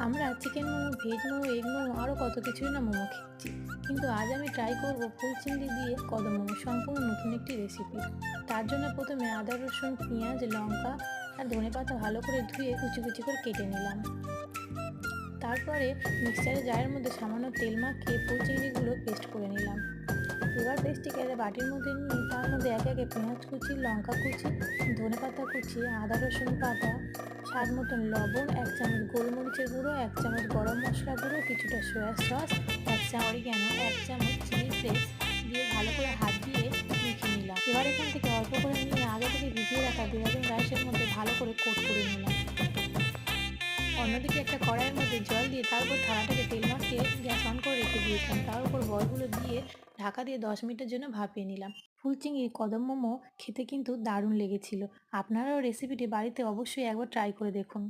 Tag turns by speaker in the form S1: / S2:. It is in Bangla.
S1: আমরা chicken momo, veg momo, egg momo আরও কত কিছুই না মোমো খেয়েছি। কিন্তু আজ আমি ট্রাই করব ফুল চিংড়ি দিয়ে কদম মোমো, সম্পূর্ণ নতুন একটি রেসিপি। তার জন্য প্রথমে আদা, রসুন, পেঁয়াজ, লঙ্কা আর ধনেপাতা ভালো করে ধুয়ে কুচি কুচি করে কেটে নিলাম। তারপরে মিক্সারে জারের মধ্যে সামান্য তেল মাখিয়ে ফুল চিংড়িগুলো পেস্ট করে নিলাম। এবার পেস্টটিকে একটা বাটির মধ্যে নিয়ে তার মধ্যে একে একে পেঁয়াজ কুচি, লঙ্কা কুচি, ধনেপাতা কুচি, আদা রসুন বাটা, স্বাদ মতন লবণ, 1 চামচ গোলমরিচের গুঁড়ো, 1 চামচ গরম মশলা গুঁড়ো, কিছুটা সয়া সস, 1 চামচ অরিগ্যানো, 1 চামচ চিলি ফ্লেক্স দিয়ে ভালো করে হাত দিয়ে মেখে নিলাম। এবার এখান থেকে অল্প করে নিয়ে আগে থেকে ভিজিয়ে রাখা দেহরাদুন রাইসের মধ্যে ভালো করে কোট করে নিলাম। অন্যদিকে একটা কড়াইয়ের মধ্যে জল দিয়ে তার উপর থালাটাকে তেল মাখিয়ে গ্যাস অন করে রেখে দিয়েছিলাম। তার উপর বলগুলো দিয়ে ঢাকা দিয়ে 10 মিনিটের জন্য ভাপিয়ে নিলাম। ফুল চিংড়ি কদম মোমো খেতে কিন্তু দারুণ লেগেছিল। আপনারাও রেসিপিটি বাড়িতে অবশ্যই একবার ট্রাই করে দেখুন।